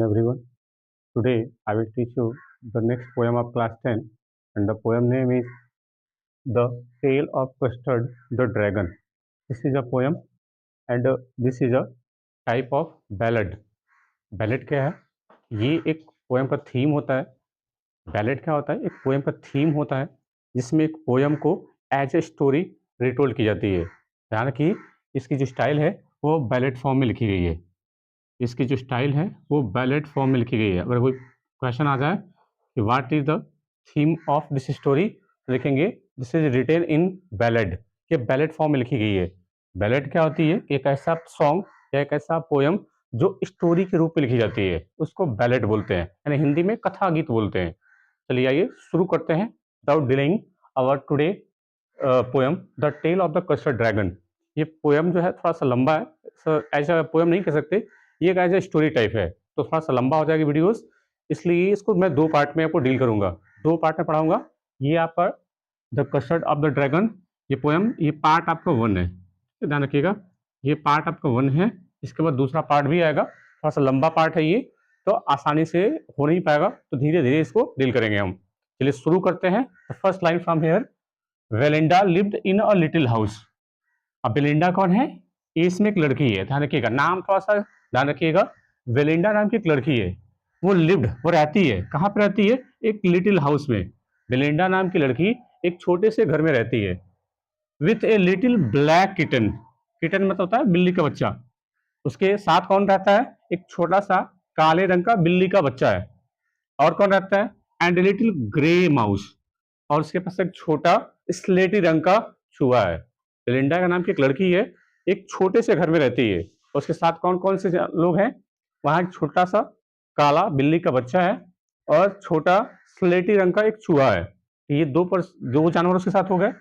everyone. Today I will teach you the next poem of class 10 and the poem name is The Tale of Custard the Dragon. This is a poem and this is a type of ballad. Ballad क्या है? ये एक poem का theme होता है. Ballad क्या होता है? एक पोएम का थीम होता है जिसमें एक पोएम को एज ए स्टोरी रिटोल्ड की जाती है. ध्यान रखिए, इसकी जो स्टाइल है वो बैलेड फॉर्म में लिखी गई है. इसकी जो स्टाइल है वो बैलेड फॉर्म में लिखी गई है. अगर कोई क्वेश्चन आ जाए कि what is the theme of this story, लिखेंगे this is written in ballad. ये बैलेड फॉर्म में लिखी गई है. बैलेड क्या होती है? एक ऐसा सॉन्ग या एक ऐसा पोएम जो स्टोरी के रूप में लिखी जाती है, उसको बैलेड बोलते हैं, यानी हिंदी में कथा गीत बोलते हैं. चलिए आइए शुरू करते हैं. Without delaying our today poem the tale of the custard dragon. ये पोएम जो है थोड़ा सा लंबा है, ऐसा पोएम नहीं कह सकते, ये एक एज ए स्टोरी टाइप है, तो थोड़ा सा लंबा हो जाएगी वीडियोस, इसलिए इसको मैं दो पार्ट में आपको डील करूंगा, दो पार्ट में पढ़ाऊंगा. ये आपका the custard of the dragon, ये पोएम, ये पार्ट आपका 1 है, ध्यान रखिएगा, ये पार्ट आपका 1 है. इसके बाद दूसरा पार्ट भी आएगा, थोड़ा सा लंबा पार्ट है ये, तो आसानी से हो नहीं पाएगा, तो धीरे धीरे इसको डील करेंगे हम. चलिए शुरू करते हैं. First line from here. Belinda lived in a little house. अब बेलिंडा कौन है? इसमें एक लड़की है, ध्यान रखिएगा, नाम थोड़ा सा ध्यान रखिएगा. वेलिंडा नाम की एक लड़की है, वो लिव्ड, वो रहती है, कहाँ पे रहती है? एक लिटिल हाउस में. बेलिंडा नाम की लड़की एक छोटे से घर में रहती है. With a little black kitten. Kitten मतलब होता है बिल्ली का बच्चा. उसके साथ कौन रहता है? एक छोटा सा काले रंग का बिल्ली का बच्चा है. और कौन रहता है? And little grey mouse. और उसके पास एक छोटा स्लेटी रंग का चूहा है. बेलिंडा का नाम की एक लड़की है, एक छोटे से घर में रहती है. उसके साथ कौन कौन से लोग हैं? वहां एक छोटा सा काला बिल्ली का बच्चा है और छोटा स्लेटी रंग का एक चूहा है. ये दो जानवर उसके साथ हो गए.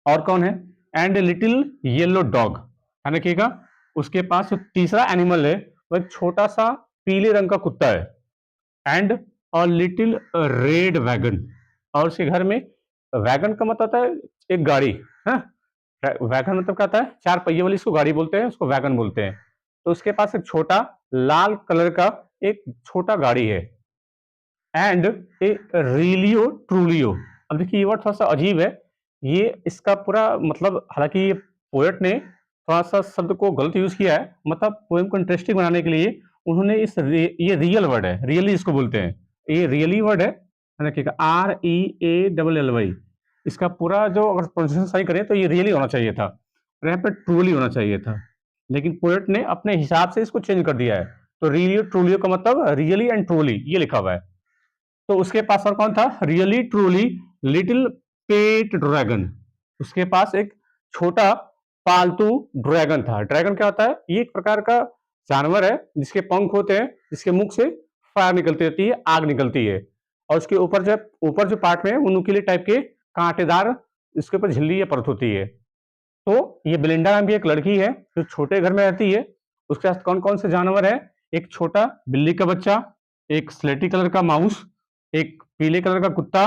और कौन है? And little yellow dog. ध्यान रखिएगा, उसके पास जो तीसरा एनिमल है वह छोटा सा पीले रंग का कुत्ता है. And a little red wagon. और उसके घर में, वैगन का मतलब होता है एक गाड़ी. हाँ, वैगन मतलब क्या होता है? 4 पहिए वाली इसको गाड़ी बोलते हैं, उसको वैगन बोलते हैं. तो उसके पास एक छोटा लाल कलर का एक छोटा गाड़ी है. And a realio trulio. अब देखिए ये वर्ड थोड़ा सा अजीब है, ये इसका पूरा मतलब, हालांकि ये पोएट ने थोड़ा सा शब्द को गलत यूज किया है, मतलब पोएम को इंटरेस्टिंग बनाने के लिए उन्होंने ये रियल वर्ड है, रियली इसको बोलते हैं, ये रियली वर्ड है. देखिएगा REALLY. इसका पूरा जो अगर प्रोनाउंसिएशन सही करें तो ये रियली होना चाहिए था, और यहाँ पे ट्रूली होना चाहिए था, लेकिन पोएट ने अपने हिसाब से इसको चेंज कर दिया है. तो रियलियो ट्रूलियो का मतलब रियली एंड ट्रूली ये लिखा हुआ है. तो उसके पास और कौन था? रियली ट्रूली लिटिल पेट ड्रैगन. उसके पास एक छोटा पालतू ड्रैगन था. ड्रैगन क्या होता है? ये एक प्रकार का जानवर है जिसके पंख होते हैं, जिसके मुख से फायर निकलती रहती है, आग निकलती है, और उसके ऊपर जो पार्ट में है वो नुकीले टाइप के कांटेदार, इसके ऊपर झिल्ली या परत होती है. तो ये बेलिंडा नाम की एक लड़की है जो छोटे घर में रहती है. उसके पास कौन कौन से जानवर है? एक छोटा बिल्ली का बच्चा, एक स्लेटी कलर का माउस, एक पीले कलर का कुत्ता,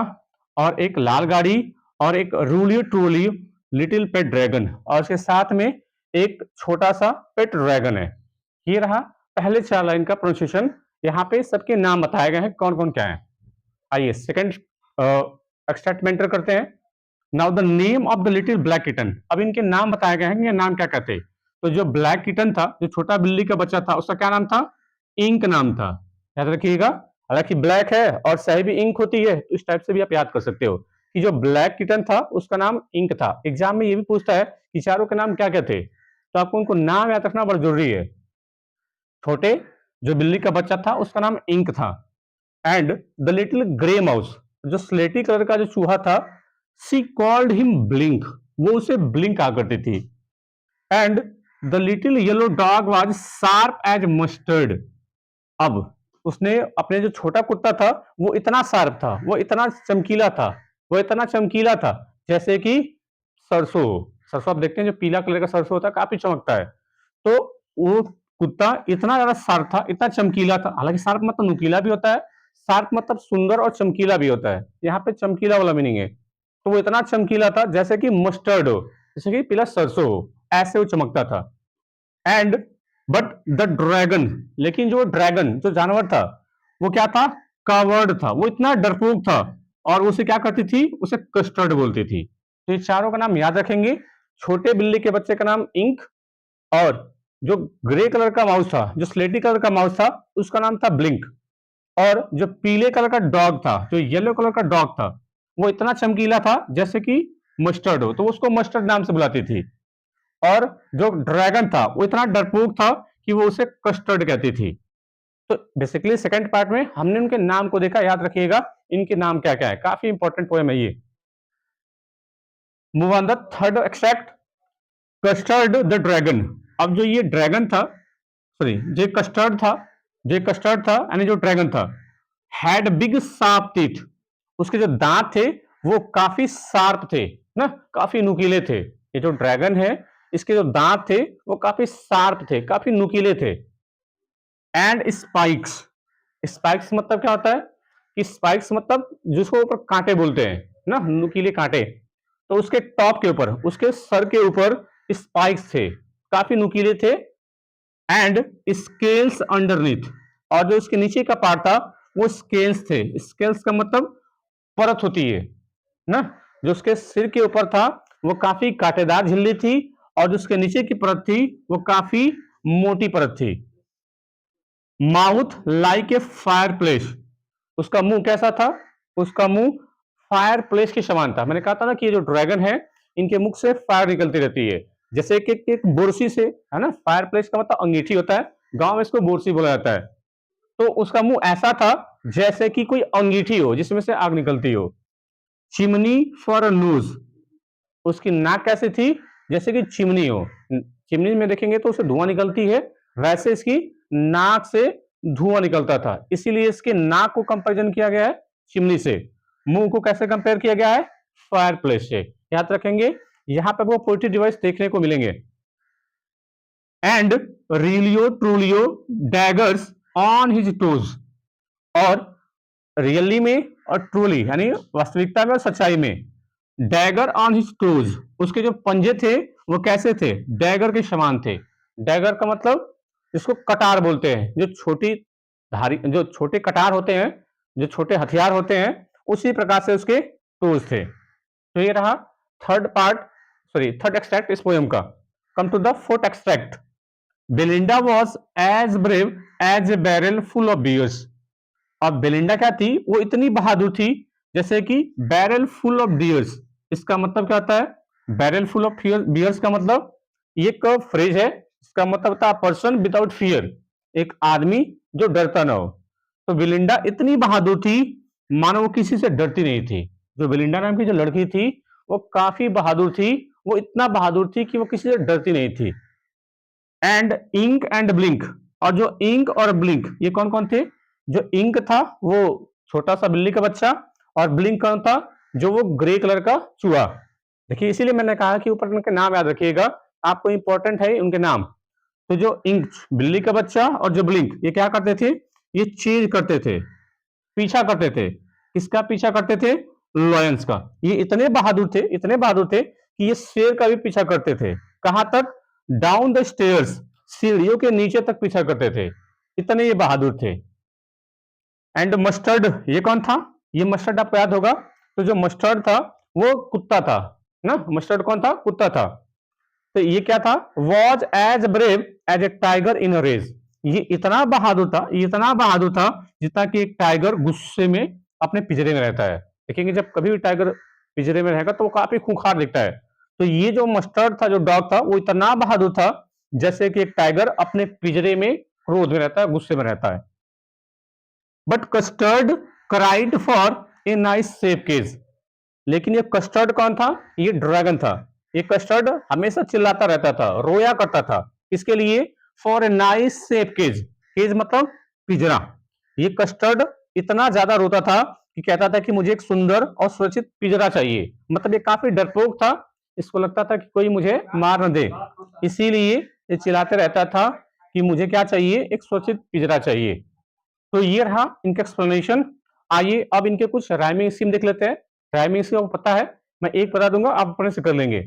और एक लाल गाड़ी, और एक रूलियो ट्रूलियो लिटिल पेट ड्रैगन, और उसके साथ में एक छोटा सा पेट ड्रैगन है. ये रहा पहले 4 लाइन का प्रोनाउंसिएशन. यहाँ पे सबके नाम बताए गए हैं, कौन कौन क्या है. आइए सेकंड एक्सट्रैक्ट में एंटर करते हैं. Now the name of the little black kitten. अब इनके नाम बताए गए हैं, ये नाम क्या कहते हैं. तो जो ब्लैक किटन था, जो छोटा बिल्ली का बच्चा था, उसका क्या नाम था? इंक नाम था. याद रखिएगा, हालांकि ब्लैक है और सही भी इंक होती है, तो इस टाइप से भी आप याद कर सकते हो कि जो ब्लैक किटन था उसका नाम इंक था. एग्जाम में ये भी पूछता है कि चारों के नाम क्या क्या थे, तो आपको उनको नाम याद रखना बड़ा जरूरी है. छोटे जो बिल्ली का बच्चा था उसका नाम इंक था. And the little grey mouse, जो स्लेटी कलर का जो चूहा था, शी कॉल्ड हिम ब्लिंक, वो उसे ब्लिंक कहा करती थी. And the little yellow dog was sharp as mustard. अब उसने अपने जो छोटा कुत्ता था वो इतना शार्प था, वो इतना चमकीला था, वो इतना चमकीला था जैसे कि सरसों. सरसों आप देखते हैं जो पीला कलर का सरसों होता है, काफी चमकता है. तो वो कुत्ता इतना ज्यादा शार्प था, इतना चमकीला था. हालांकि शार्प मतलब नुकीला भी होता है, शार्प मतलब सुंदर और चमकीला भी होता है, यहाँ पे चमकीला वाला मीनिंग है. तो वो इतना चमकीला था जैसे कि मस्टर्ड हो, जैसे कि पीला सरसों हो, ऐसे वो चमकता था. एंड बट द ड्रैगन, लेकिन जो ड्रैगन जो जानवर था वो क्या था, कवर्ड था, वो इतना डरपोक था और उसे क्या करती थी, उसे कस्टर्ड बोलती थी। तो ये चारों का नाम याद रखेंगे। छोटे बिल्ली के बच्चे का नाम इंक, और जो ग्रे कलर का माउस था, जो स्लेटी कलर का माउस था, उसका नाम था ब्लिंक। और जो पीले कलर का डॉग था, जो येलो कलर का डॉग था, वो इतना चमकीला था जैसे कि मस्टर्ड हो, तो उसको मस्टर्ड नाम से बुलाती थी। और जो ड्रैगन था वो इतना डरपोक था कि वो उसे कस्टर्ड कहती थी। तो बेसिकली सेकंड पार्ट में हमने उनके नाम को देखा, याद रखिएगा इनके नाम क्या क्या है, काफी इंपॉर्टेंट पोएम है ये। Move on the third extract, custard the dragon. अब जो ये ड्रैगन था, सॉरी जो कस्टर्ड था यानी जो ड्रैगन था, हैड बिग शार्प टीथ, उसके जो दांत थे वो काफी शार्प थे ना, काफी नुकीले थे। ये जो ड्रैगन है इसके जो दांत थे वो काफी शार्प थे, काफी नुकीले थे। एंड स्पाइक्स, स्पाइक्स मतलब क्या होता है कि स्पाइक्स मतलब जिसको ऊपर कांटे बोलते हैं ना, नुकीले कांटे, तो उसके टॉप के ऊपर, उसके सर के ऊपर स्पाइक्स थे, काफी नुकीले थे। एंड स्केल्स अंडरनीथ, और जो उसके नीचे का पार्ट था वो स्केल्स थे। स्केल्स का मतलब परत होती है ना, जो उसके सिर के ऊपर था वो काफी कांटेदार झिल्ली थी, और जो उसके नीचे की परत थी वो काफी मोटी परत थी। Mouth like a fire place, उसका मुंह कैसा था, उसका मुंह फायर प्लेस के समान था। मैंने कहा था ना कि ये जो ड्रैगन है इनके मुख से फायर निकलती रहती है, जैसे कि एक बोरसी से, है ना, फायर प्लेस का मतलब अंगीठी होता है, गांव में इसको बोरसी बोला जाता है। तो उसका मुंह ऐसा था जैसे कि कोई अंगीठी हो जिसमें से आग निकलती हो। चिमनी फॉर नोज, उसकी नाक कैसी थी, जैसे कि चिमनी हो, चिमनी में देखेंगे तो उसे धुआं निकलती है, वैसे इसकी नाक से धुआं निकलता था, इसीलिए इसके नाक को कंपैरिजन किया गया है चिमनी से। मुंह को कैसे कंपेयर किया गया है, फायर प्लेस से। याद रखेंगे, यहां पर वो पोएट्री डिवाइस देखने को मिलेंगे। And realio trulio daggers on his toes, और रियली में और ट्रूली यानी वास्तविकता में और सच्चाई में, डैगर ऑन हिज टोज, उसके जो पंजे थे वो कैसे थे, डैगर के समान थे। डैगर का मतलब जिसको कटार बोलते हैं, जो छोटी धारी, जो छोटे कटार होते हैं, जो छोटे हथियार होते हैं, उसी प्रकार से उसके टोज थे। तो ये रहा third part, sorry third extract इस पोएम का। Come to the fourth extract, Belinda was as brave as a barrel full of bears. अब बेलिंडा क्या थी, वो इतनी बहादुर थी जैसे कि बैरल फुल ऑफ बियर्स। इसका मतलब क्या होता है, बैरल फुल ऑफ बियर्स का मतलब ये एक फ्रेज है, इसका मतलब होता है पर्सन विदाउट फियर, एक आदमी जो डरता ना हो। तो बेलिंडा इतनी बहादुर थी मानो वो किसी से डरती नहीं थी। जो बेलिंडा नाम की जो लड़की थी वो काफी बहादुर थी, वो इतना बहादुर थी कि वो किसी से डरती नहीं थी। एंड इंक एंड ब्लिंक, और जो इंक और ब्लिंक ये कौन कौन थे, जो इंक था वो छोटा सा बिल्ली का बच्चा, और ब्लिंक कौन था, जो वो ग्रे कलर का चूहा। देखिए इसीलिए मैंने कहा कि ऊपर उनके नाम याद रखिएगा, आपको इंपॉर्टेंट है उनके नाम। तो जो इंक बिल्ली का बच्चा और जो ब्लिंक ये क्या करते थे, ये चेज करते थे, पीछा करते थे, किसका पीछा करते थे, लॉयंस का। ये इतने बहादुर थे, इतने बहादुर थे कि ये शेर का भी पीछा करते थे। कहां तक, डाउन द स्टेयर्स, सीढ़ियों के नीचे तक पीछा करते थे, इतने ये बहादुर थे। एंड मस्टर्ड, ये कौन था, ये मस्टर्ड आपको याद होगा। तो जो मस्टर्ड था वो कुत्ता था ना, मस्टर्ड कौन था, कुत्ता था। तो ये क्या था, was as brave as a tiger in a rage. ये इतना बहादुर था, ये इतना बहादुर था जितना कि एक टाइगर गुस्से में अपने पिंजरे में रहता है। देखेंगे जब कभी भी टाइगर पिंजरे में रहेगा तो वो काफी खूंखार दिखता है। तो ये जो मस्टर्ड था, जो डॉग था, वो इतना बहादुर था जैसे कि एक टाइगर अपने पिंजरे में क्रोध में रहता है, गुस्से में रहता है। But custard cried for a nice safe cage, लेकिन ये कस्टर्ड कौन था, ये ड्रैगन था। ये कस्टर्ड हमेशा चिल्लाता रहता था, रोया करता था, इसके लिए, for a nice safe cage, cage मतलब पिंजरा। ये कस्टर्ड इतना ज्यादा रोता था कि कहता था कि मुझे एक सुंदर और सुरक्षित पिंजरा चाहिए, मतलब ये काफी डरपोक था, इसको लगता था कि कोई मुझे मार न दे, इसीलिए ये चिल्लाते रहता था कि मुझे क्या चाहिए, एक सुरक्षित पिंजरा चाहिए। तो ये रहा इनका एक्सप्लेनेशन। आइए अब इनके कुछ राइमिंग स्कीम देख लेते हैं। राइमिंग स्कीम आपको पता है, मैं एक बता दूंगा, आप अपने से कर लेंगे।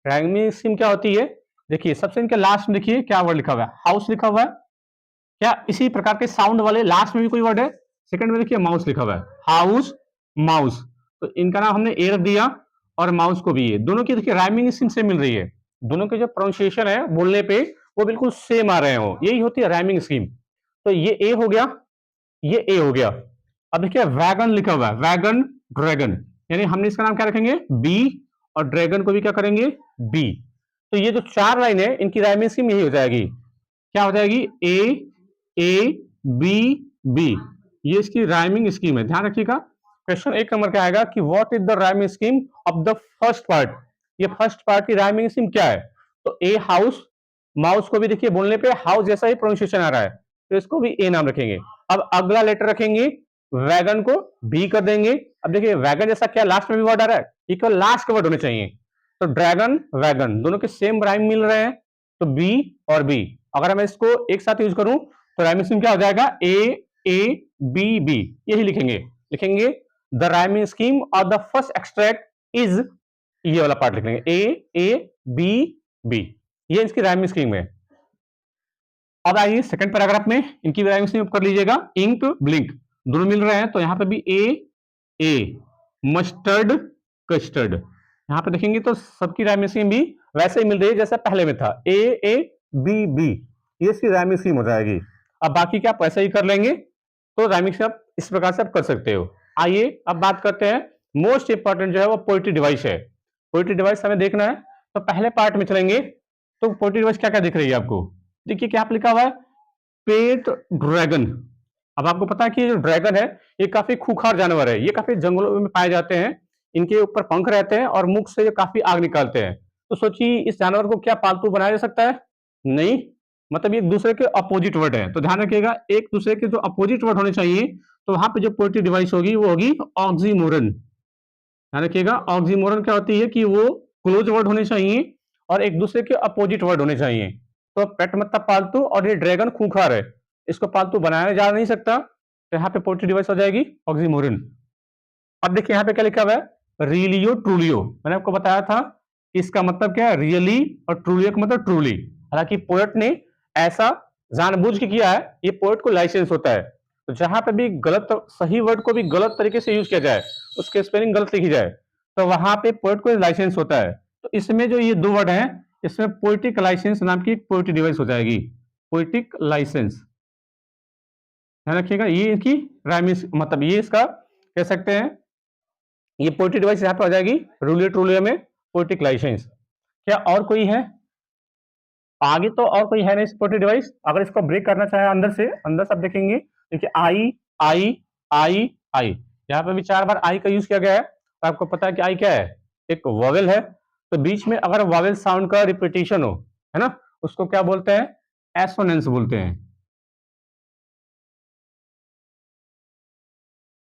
राइमिंग स्कीम क्या होती है, देखिए सबसे इनके लास्ट में देखिए क्या वर्ड लिखा हुआ है, हाउस लिखा हुआ है। क्या इसी प्रकार के साउंड वाले लास्ट में भी कोई वर्ड है? सेकंड में देखिए माउस लिखा हुआ है, हाउस माउस। तो इनका नाम हमने ए रख दिया और माउस को भी ए। दोनों की देखिए राइमिंग स्कीम से मिल रही है, दोनों के जो प्रोनाउंसिएशन है बोलने पे वो बिल्कुल सेम आ रहे हो, यही होती है राइमिंग स्कीम। तो ये ए हो गया, ये ए हो गया। अब देखिए वैगन लिखा हुआ है, वैगन ड्रैगन, यानी हमने इसका नाम क्या रखेंगे बी, और ड्रैगन को भी क्या करेंगे बी। तो ये जो चार लाइन है इनकी राइमिंग स्कीम यही हो जाएगी, क्या हो जाएगी ए बी बी, ये इसकी राइमिंग स्कीम है। ध्यान रखिएगा क्वेश्चन 1 नंबर का आएगा कि what is the rhyming scheme of the first part. ये फर्स्ट पार्ट की राइमिंग स्कीम क्या है? तो ए हाउस, माउस को भी देखिए बोलने पे हाउस जैसा ही प्रोनाउंसिएशन आ रहा है, तो इसको भी ए नाम रखेंगे। अब अगला लेटर रखेंगे, वैगन को बी कर देंगे। अब देखिए वैगन जैसा क्या लास्ट में भी वर्ड आ रहा है, इक्वल लास्ट के वर्ड होने चाहिए। तो ड्रैगन वैगन दोनों के सेम राइम मिल रहे हैं, तो बी और बी। अगर मैं इसको एक साथ यूज करूं तो राइमिंग स्कीम क्या हो जाएगा ए बी बी, यही लिखेंगे। लिखेंगे the rhyming scheme of the first extract is, ये वाला पार्ट लिख लेंगे ए बी बी, ये इसकी राइमिंग स्कीम है। अब आइए सेकंड पैराग्राफ में इनकी राइमिंग स्कीम कर लीजिएगा। इंक ब्लिंक दोनों मिल रहे हैं, तो यहां पे भी ए मस्टर्ड कस्टर्ड, यहां पे देखेंगे तो सबकी राइमिंग स्कीम भी वैसे ही मिल रही है जैसा पहले में था, ए बी बी, ये इसकी राइमिंग स्कीम हो जाएगी। अब बाकी क्या आप ऐसे ही कर लेंगे, तो राइमिंग स्कीम आप इस प्रकार से आप कर सकते हो। आइए अब बात करते हैं, मोस्ट इंपॉर्टेंट जो है वो पोएट्री डिवाइस है। पोएट्री डिवाइस हमें देखना है, तो पहले पार्ट में चलेंगे। तो पोएट्री डिवाइस क्या क्या दिख रही है आपको? देखिए क्या लिखा हुआ है, पेट ड्रैगन। अब आपको पता है कि जो ड्रैगन है ये काफी खूंखार जानवर है, ये काफी जंगलों में पाए जाते हैं, इनके ऊपर पंख रहते हैं और मुख से ये काफी आग निकालते हैं। तो सोचिए इस जानवर को क्या पालतू बनाया जा सकता है? नहीं, मतलब ये एक दूसरे के अपोजिट वर्ड है, तो ध्यान रखिएगा एक दूसरे के जो अपोजिट वर्ड होने चाहिए, तो वहां पे जो पोएट्री डिवाइस होगी वो होगी ऑक्सीमोरन। ध्यान रखिएगा ऑक्सीमोरन क्या होती है कि वो क्लोज वर्ड होने चाहिए और एक दूसरे के अपोजिट वर्ड होने चाहिए। तो पेट मतलब पालतू, और ये ड्रैगन खूंखार है, इसको पालतू बनाया जा नहीं सकता, तो यहाँ पे पोएट्री डिवाइस हो जाएगी ऑक्सीमोरन। अब देखिए यहाँ पे क्या लिखा हुआ है, रियलियो ट्रूलियो। मैंने आपको बताया था इसका मतलब क्या है, रियली, और ट्रूलियो का मतलब ट्रूली। हालांकि पोएट ने ऐसा जानबूझ के किया है, ये पोएट को लाइसेंस होता है। तो जहां पे भी गलत, सही वर्ड को भी गलत तरीके से यूज किया जाए, उसके स्पेलिंग गलत लिखी जाए, तो वहां पे पोएट को लाइसेंस होता है। तो इसमें जो ये दो वर्ड हैं, इसमें पोएटिक लाइसेंस नाम की एक पोएट्री डिवाइस हो जाएगी, पोएटिक लाइसेंस। ध्यान रखिएगा ये इसकी राइमिंग, मतलब ये इसका कह सकते हैं, ये पोएट्री डिवाइस यहाँ पे आ जाएगी रूलियो ट्रूलियो में, पोएटिक लाइसेंस। क्या और कोई है आगे? तो और कोई है नहीं इस पोएट्री डिवाइस। अगर इसको ब्रेक करना चाहे अंदर से, अंदर से आप देखेंगे देखिए आई आई आई आई, यहाँ पे भी 4 बार आई का यूज किया गया है। तो आपको पता है कि आई क्या है, एक वॉवेल है। तो बीच में अगर वॉवेल साउंड का रिपीटिशन हो, है ना, उसको क्या बोलते हैं, एसोनेंस बोलते हैं।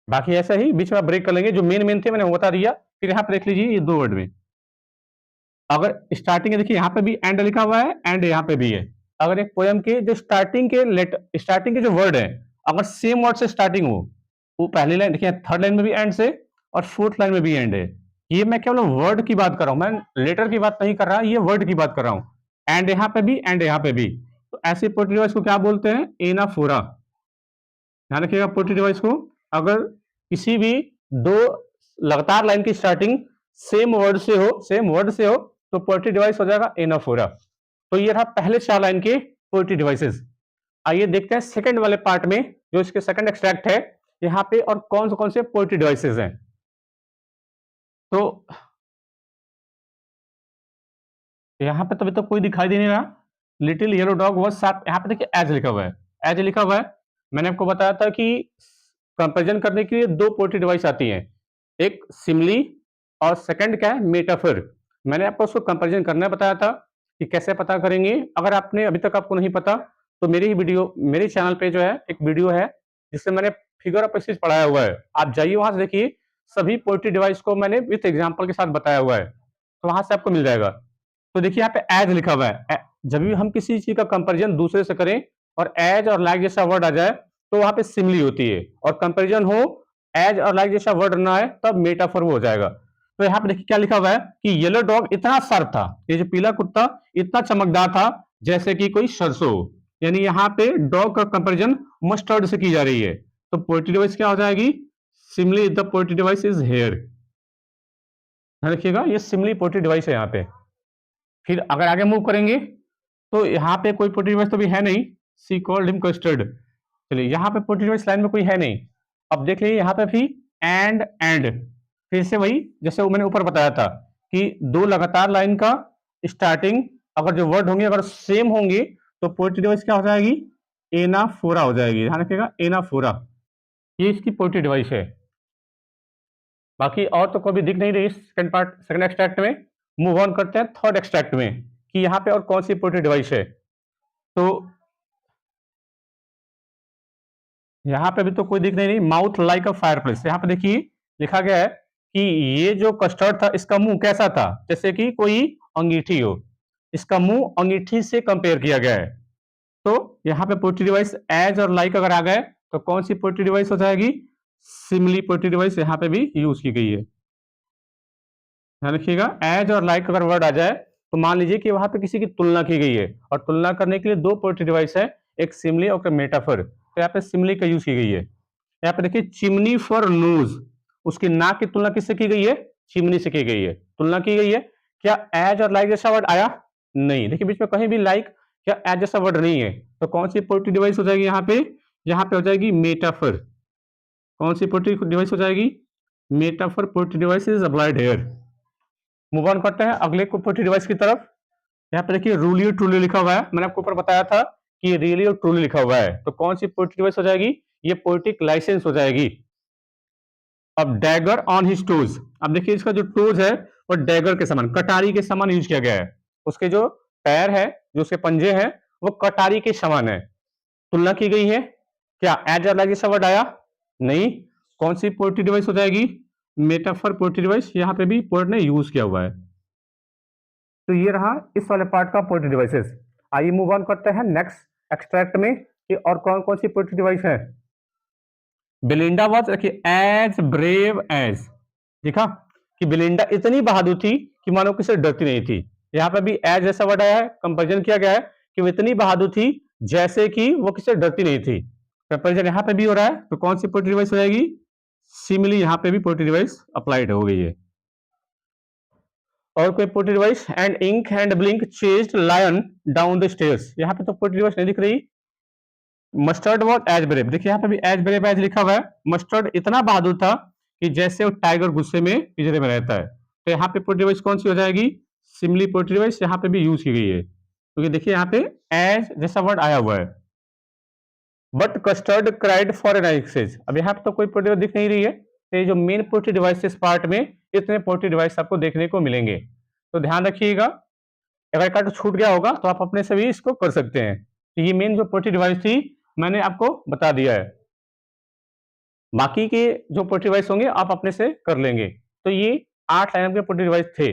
बाकी ऐसा ही बीच में आप ब्रेक कर लेंगे, जो मेन मेन थे मैंने वो बता दिया। फिर यहाँ पे देख लीजिए ये दो वर्ड में, अगर स्टार्टिंग देखिए यहाँ पे भी एंड लिखा हुआ है, एंड यहाँ पे भी है। अगर एक पोयम के जो स्टार्टिंग के लेटर, स्टार्टिंग के जो वर्ड है, अगर सेम वर्ड से स्टार्टिंग हो, वो पहली लाइन देखिए, थर्ड लाइन में भी एंड से और फोर्थ लाइन में भी एंड है। ये मैं केवल वर्ड की बात कर रहा हूं, मैं लेटर की बात नहीं कर रहा, ये वर्ड की बात कर रहा हूं। एंड यहाँ पे भी, एंड यहाँ पे भी। तो ऐसे पोएट्री डिवाइस को क्या बोलते हैं, एनाफोरा। ध्यान रखिएगा पोएट्री डिवाइस को, अगर किसी भी दो लगातार लाइन की स्टार्टिंग सेम वर्ड से हो, सेम वर्ड से हो, तो पोएट्री डिवाइस हो जाएगा एनाफोरा। तो ये रहा पहले 4 लाइन के पोएट्री डिवाइसेस। आइए देखते हैं सेकंड वाले पार्ट में, जो इसके सेकंड एक्सट्रैक्ट है, यहाँ पे और कौन से पोएट्री डिवाइसेस हैं। तो यहाँ पे तभी तो कोई दिखाई दे नहीं रहा। Little yellow dog was sharp, यहाँ पे देखिए एज लिखा हुआ है, एज लिखा हुआ है। मैंने आपको बताया था कि कंपैरिजन करने के लिए 2 पोएट्री डिवाइस आती हैं, एक सिमिली और सेकंड क्या है, मेटाफर। मैंने आपको उसको कंपैरिजन करना बताया था कि कैसे पता करेंगे। अगर आपने अभी तक आपको नहीं पता, तो मेरी ही वीडियो, मेरे चैनल पे जो है एक वीडियो है जिससे मैंने फिगर ऑफ स्पीच पढ़ाया हुआ है, आप जाइए वहां से देखिए। सभी पोएट्री डिवाइस को मैंने विथ एग्जाम्पल के साथ बताया हुआ है, तो वहां से आपको मिल जाएगा। तो देखिए यहाँ पे एज लिखा हुआ है, जब भी हम किसी चीज का कंपैरिजन दूसरे से करें और एज और लाइक जैसा वर्ड आ जाए, तो वहां पे सिमिली होती है, और कंपैरिजन हो एज और लाइक जैसा वर्ड ना आए तब मेटाफर हो जाएगा। तो यहाँ पे देखिए क्या लिखा हुआ है कि येलो डॉग इतना शार्प था, ये जो पीला कुत्ता इतना चमकदार था जैसे कि कोई सरसों। यानी यहाँ पे डॉग का कंपैरिजन मस्टर्ड से की जा रही है। तो पोएट्री डिवाइस क्या हो जाएगी? Simile the poetry device is here. ध्यान रखिएगा, ये सिमिली पोएट्री डिवाइस है यहाँ पे। फिर अगर आगे मूव करेंगे तो यहाँ पे कोई पोएट्री डिवाइस तो भी है नहीं। She called him custard. चलिए यहाँ पे पोएट्री डिवाइस लाइन में कोई है नहीं। अब देख लीजिए यहाँ पे भी एंड फिर से वही जैसे वो मैंने ऊपर बताया था कि दो लगातार लाइन का स्टार्टिंग अगर जो वर्ड होंगे अगर सेम होंगे तो पोएट्री डिवाइस क्या हो जाएगी? एनाफोरा हो जाएगी। ध्यान रखिएगा, एनाफोरा ये इसकी पोएट्री डिवाइस है। बाकी और तो कोई भी दिख नहीं रही सेकंड पार्ट, सेकंड एक्सट्रैक्ट में। मूव ऑन करते हैं थर्ड एक्सट्रैक्ट में कि यहाँ पे और कौन सी पोएट्री डिवाइस है। तो यहाँ पे भी तो कोई दिख नहीं रही। माउथ लाइक अ फायरप्लेस, यहाँ पे देखिए लिखा गया है कि ये जो कस्टर्ड था इसका मुंह कैसा था? जैसे कि कोई अंगीठी हो, इसका मुंह अंगीठी से कंपेयर किया गया है। तो यहाँ पे पोएट्री डिवाइस एज और लाइक अगर आ गए तो कौन सी पोएट्री डिवाइस हो जाएगी? सिमिली पोएट्री डिवाइस यहाँ पे भी यूज की गई है। ध्यान रखिएगा, एज और लाइक अगर वर्ड आ जाए तो मान लीजिए कि वहां पे किसी की तुलना की गई है और तुलना करने के लिए दो पोएट्री डिवाइस है, एक सिमिली और एक मेटाफर। तो यहाँ पे सिमिली का यूज की गई है। यहाँ पे देखिए चिमनी फॉर नोज, उसकी नाक की तुलना किससे की गई है? चिमनी से की गई है, तुलना की गई है। क्या एज और लाइक जैसा वर्ड आया? नहीं। देखिए बीच में कहीं भी लाइक या एज जैसा वर्ड नहीं है। तो कौन सी पोएट्री डिवाइस हो जाएगी यहाँ पे? यहाँ पे हो जाएगी मेटाफर। कौन सी पोएट्री डिवाइस हो जाएगी? Metaphor poetry device is applied here. Move on करते हैं अगले पोएट्री डिवाइस की तरफ। यहाँ पे देखिए रूली ट्रूली लिखा हुआ है। मैंने आपको ऊपर बताया था कि रियली और ट्रूली लिखा हुआ है। तो कौन सी पोएट्री डिवाइस हो जाएगी? ये पोएटिक लाइसेंस हो जाएगी। अब डैगर ऑन हिज टोज, अब देखिए इसका जो टोज है वो डैगर के समान, कटारी के समान यूज किया गया है। उसके जो पैर है, जो उसके पंजे हैं, वो कटारी के समान है। तुलना की गई है। क्या एज और लाइक जैसा वर्ड आया? नहीं। कौन सी पोएट्री डिवाइस हो जाएगी? मेटाफर पोएट्री डिवाइस यहाँ पे भी पोएट ने यूज किया हुआ है। तो ये रहा इस वाले पार्ट का पोएट्री डिवाइसेस। आइए मूव ऑन करते हैं नेक्स्ट एक्सट्रैक्ट में कि और कौन कौन सी पोएट्री डिवाइस है। बेलिंडा वॉज देखिए एज ब्रेव एज, देखा कि बेलिंडा इतनी बहादुर थी कि मानो किसी डरती नहीं थी। यहाँ पे भी एज जैसा वर्ड आया है, कंपेरिजन किया गया है कि वो इतनी बहादुर थी जैसे कि वो किसी डरती नहीं थी। कंपेरिजन यहाँ पे भी हो रहा है। तो कौन सी पोएट्री डिवाइस हो जाएगी? सिमिली यहाँ पे भी पोएट्री डिवाइस अप्लाइड हो गई है। और कोई poetry device? And Ink and Blink chased lion down the stairs, यहाँ पे तो पोएट्री डिवाइस नहीं दिख रही। मस्टर्ड वॉज एज ब्रेव, देखिए यहाँ पे भी एज ब्रेव एज लिखा हुआ है। मस्टर्ड इतना बहादुर था कि जैसे वो टाइगर गुस्से में पिंजरे में रहता है। तो यहाँ पे पोएट्री डिवाइस कौन सी हो जाएगी? सिमिली पोएट्री डिवाइस यहाँ पे भी यूज की गई है क्योंकि देखिए यहाँ पे एज जैसा वर्ड आया हुआ है। But custard cried for an excess, अब यहाँ पे तो कोई पोएट्री दिख नहीं रही है। तो ये जो मेन पोएट्री डिवाइस इस पार्ट में इतने पोएट्री डिवाइस आपको देखने को मिलेंगे। तो ध्यान रखिएगा, अगर कार्ड छूट गया होगा तो आप अपने से भी इसको कर सकते हैं। तो ये मेन जो पोएट्री डिवाइस थी मैंने आपको बता दिया है। बाकी के जो पोएट्री डिवाइस होंगे आप अपने से कर लेंगे। तो ये 8 लाइन के पोएट्री डिवाइस थे।